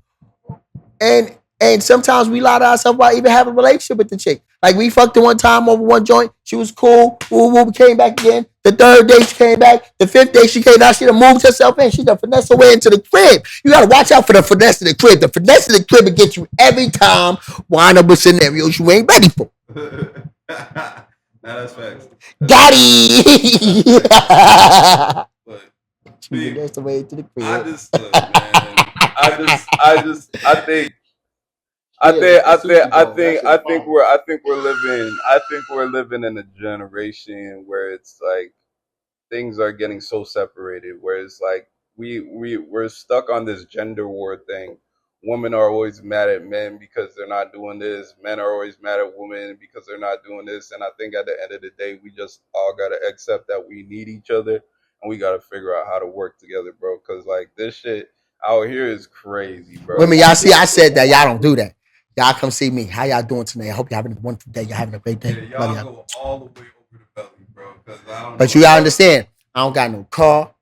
And sometimes we lie to ourselves about even having a relationship with the chick. Like, we fucked her one time over one joint. She was cool. We came back again. The third day she came back. The fifth day she came. Now she done moved herself in. She done finesse her way into the crib. You gotta watch out for the finesse in the crib. The finesse in the crib will get you every time. Wind up with scenarios you ain't ready for.
Nah, that's facts.
Got it.
But
That's the way to the crib.
I just look, man.
I think we're living in a generation where it's like things are getting so separated, where it's like we're stuck on this gender war thing. Women are always mad at men because they're not doing this. Men are always mad at women because they're not doing this. And I think at the end of the day, we just all gotta accept that we need each other and we gotta figure out how to work together, bro. Cause like this shit out here is crazy, bro.
Women, y'all see, I said that y'all don't do that. Y'all come see me. How y'all doing tonight? I hope y'all having a wonderful day. Y'all having a great day.
Yeah,
Love
y'all
y'all.
go all the way over the belly, bro. Cause I don't
But
know.
you gotta understand, I don't got no car.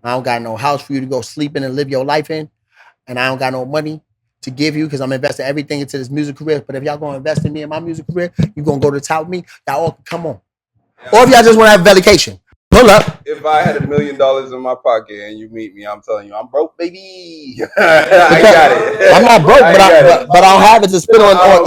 I don't got no house for you to go sleep in and live your life in. And I don't got no money to give you because I'm investing everything into this music career. But if y'all gonna invest in me and my music career, you gonna go to the top with me, y'all all come on. Or if y'all just wanna have a vacation, pull up.
If I had $1 million in my pocket and you meet me, I'm telling you, I'm broke, baby. I got it.
I'm not broke, but I don't have it to spit on. I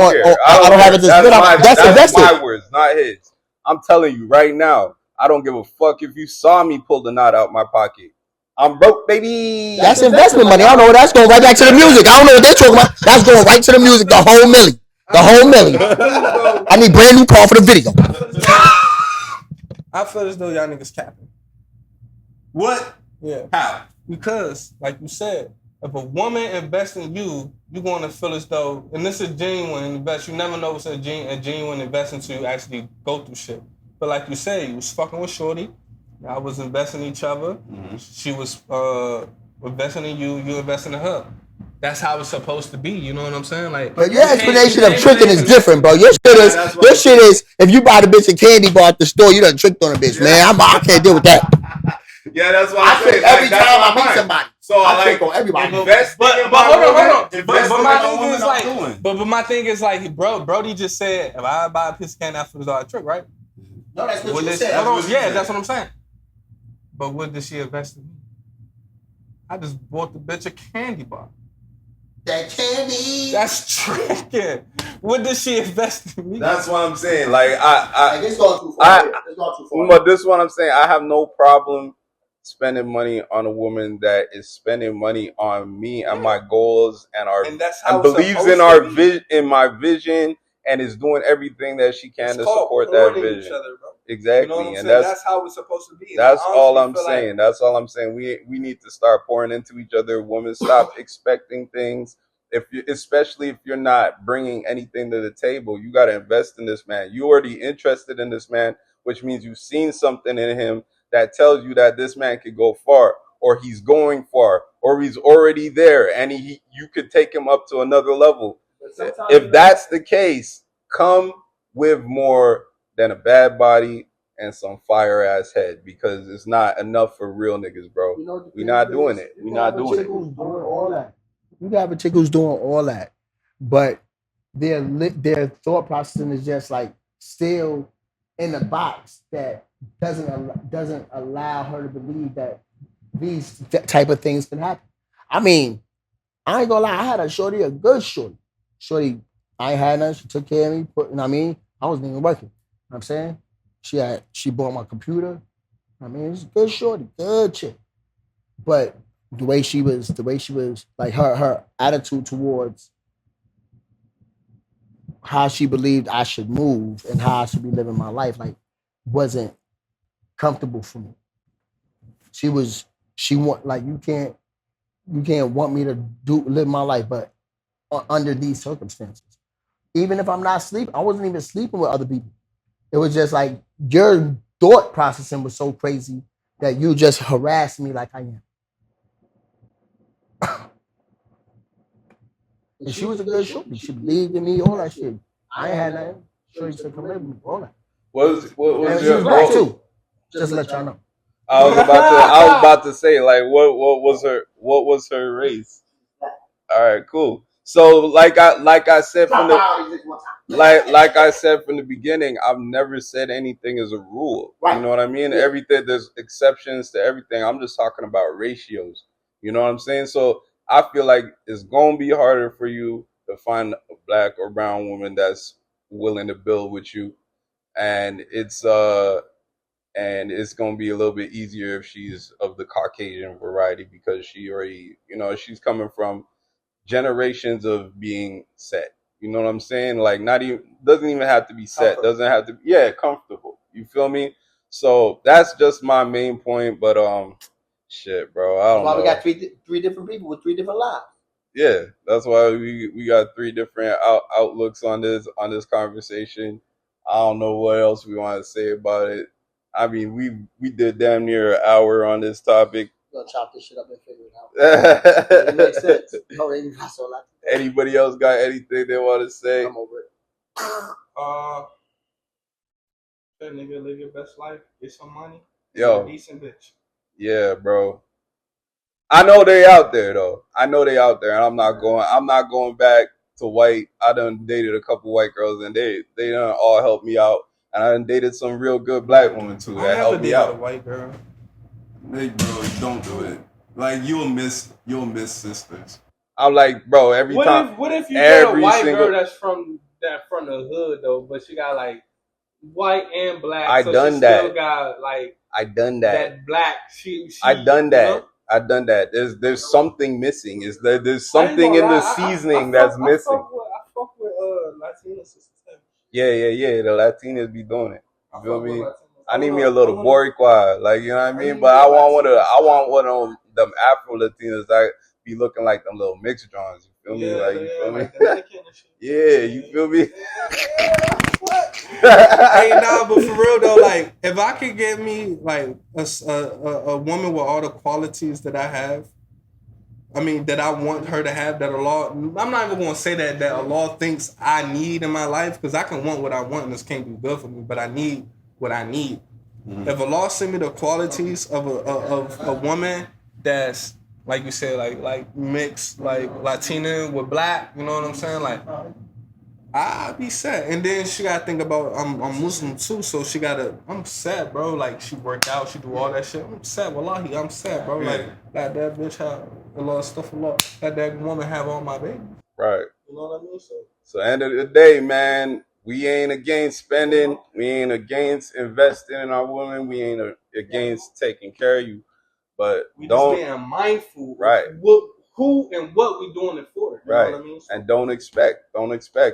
don't have it to spit on. That's invested.
My words, not his. I'm telling you right now, I don't give a fuck if you saw me pull the knot out my pocket. I'm broke, baby.
That's investment money. I don't know what that's going right back to the music. I don't know what they're talking about. That's going right to the music. The whole milli. The whole milli. I need brand new car for the video.
I feel as though y'all niggas capping.
What?
Yeah.
How?
Because, like you said, if a woman invests in you, you're going to feel as though, and this is genuine invest. You never know what's a genuine investment until you actually go through shit. But like you said, you was fucking with Shorty. I was investing in each other. Mm-hmm. She was investing in you. You investing in her. That's how it's supposed to be. You know what I'm saying? Like,
but your explanation of tricking is different, bro. Your shit is if you buy the bitch a candy bar at the store, you done tricked on a bitch, man. I can't deal with that.
Yeah, that's what I'm saying.
Every time I meet somebody,
so I
trick on everybody.
But hold on. But my thing is like, Brody just said, if I buy a piece of candy, I feel as though I trick, right?
No, that's what you said.
That's what I'm saying. But what did she invest in me? I just bought the bitch a candy bar.
That candy.
That's tricking. What did she invest in me?
That's what I'm saying. Like
it's going too far. It's going too far.
But this is what I'm saying. I have no problem spending money on a woman that is spending money on me and my goals and believes in in my vision and is doing everything that she can to support that vision. Each other, bro. Exactly, you know and
that's how it's supposed to be.
That's all I'm saying. That's all I'm saying. We need to start pouring into each other. Women, stop expecting things. Especially if you're not bringing anything to the table, you got to invest in this man. You already interested in this man, which means you've seen something in him that tells you that this man could go far, or he's going far, or he's already there, and you could take him up to another level. If that's the case, come with more than a bad body and some fire ass head, because it's not enough for real niggas, bro.
You know,
We not doing it. We not doing it.
Who's doing all that. You can have a chick who's doing all that, but their thought processing is just like still in a box that doesn't allow her to believe that these type of things can happen. I mean, I ain't gonna lie, I had a good shorty. Shorty, I ain't had nothing. She took care of me. I wasn't even working. You know what I'm saying? She bought my computer. I mean, it's a good shorty, good chick. But the way she was, like her attitude towards how she believed I should move and how I should be living my life, like, wasn't comfortable for me. She want, like, you can't want me to live my life, but under these circumstances. Even if I'm not sleeping, I wasn't even sleeping with other people. It was just like your thought processing was so crazy that you just harassed me like I am. And she was a good shorty. She believed in me, all that shit. I ain't had nothing. Shorty said, come live with me, all that.
What was
And she
your
was black too. Just to let y'all know.
I was about to say, like, what was her race? All right, cool. So like I said from the beginning, I've never said anything as a rule.
Right.
You know what I mean?
Yeah.
Everything, there's exceptions to everything. I'm just talking about ratios. You know what I'm saying? So I feel like it's gonna be harder for you to find a black or brown woman that's willing to build with you, and it's gonna be a little bit easier if she's of the Caucasian variety, because she already, she's coming from generations of being set. You know what I'm saying? Like, doesn't even have to be set. Doesn't have to be, comfortable. You feel me? So that's just my main point. But shit, bro, I don't know.
That's why we got three different people with three different lives.
Yeah, that's why we got three different outlooks on this conversation. I don't know what else we want to say about it. I mean, we did damn near an hour on this topic.
We're gonna chop this shit up and figure it out. It makes sense.
Anybody else got anything they want to say?
I'm over it.
That nigga live your best life, get some money,
Yo,
a decent bitch.
Yeah, bro. I know they out there though. And I'm not going back to white. I done dated a couple white girls, and they done all helped me out. And I done dated some real good black women too that helped me out.
A white girl.
Hey, bro, don't do it. Like, you'll miss sisters.
I'm like, bro, every time.
What if you get a white girl that's from the hood though, but she got like white and black?
I done that.
Still got like
I done that.
That black.
I done that. I done that. There's something missing. There's something in the seasoning that's missing.
I fuck with Latino sisters.
Yeah. The Latinas be doing it. You feel me? I need me a little Boricua, like, you know what I mean? But I want one of them Afro Latinas that be looking like them little mixed Johns. You feel me? Like, you feel me? Yeah, you feel me?
Hey, nah, but for real though, like, if I could get me like a woman with all the qualities that I have, I mean, that I want her to have, that Allah, I'm not even gonna say that Allah thinks I need in my life, because I can want what I want and this can't be good for me, but I need what I need. Mm-hmm. If Allah send me the qualities of a woman that's, like you said, like mixed, like Latina with black, you know what I'm saying? Like, I'll be set. And then she gotta think about I'm Muslim too, so I'm set, bro. Like, she work out, she do all that shit. I'm set, wallahi, I'm set, bro. Like that bitch have a lot of stuff, let that woman have all my babies.
Right.
You know what I mean?
So end of the day, man, we ain't against spending. We ain't against investing in our women. We ain't against taking care of you. But
we
don't
just being mindful,
right?
Who and what we doing it for? You
right.
know what I mean?
And don't expect.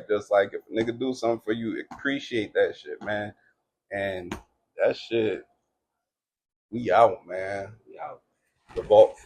Just like, if a nigga do something for you, appreciate that shit, man. And that shit, we out, man. We out. The vault.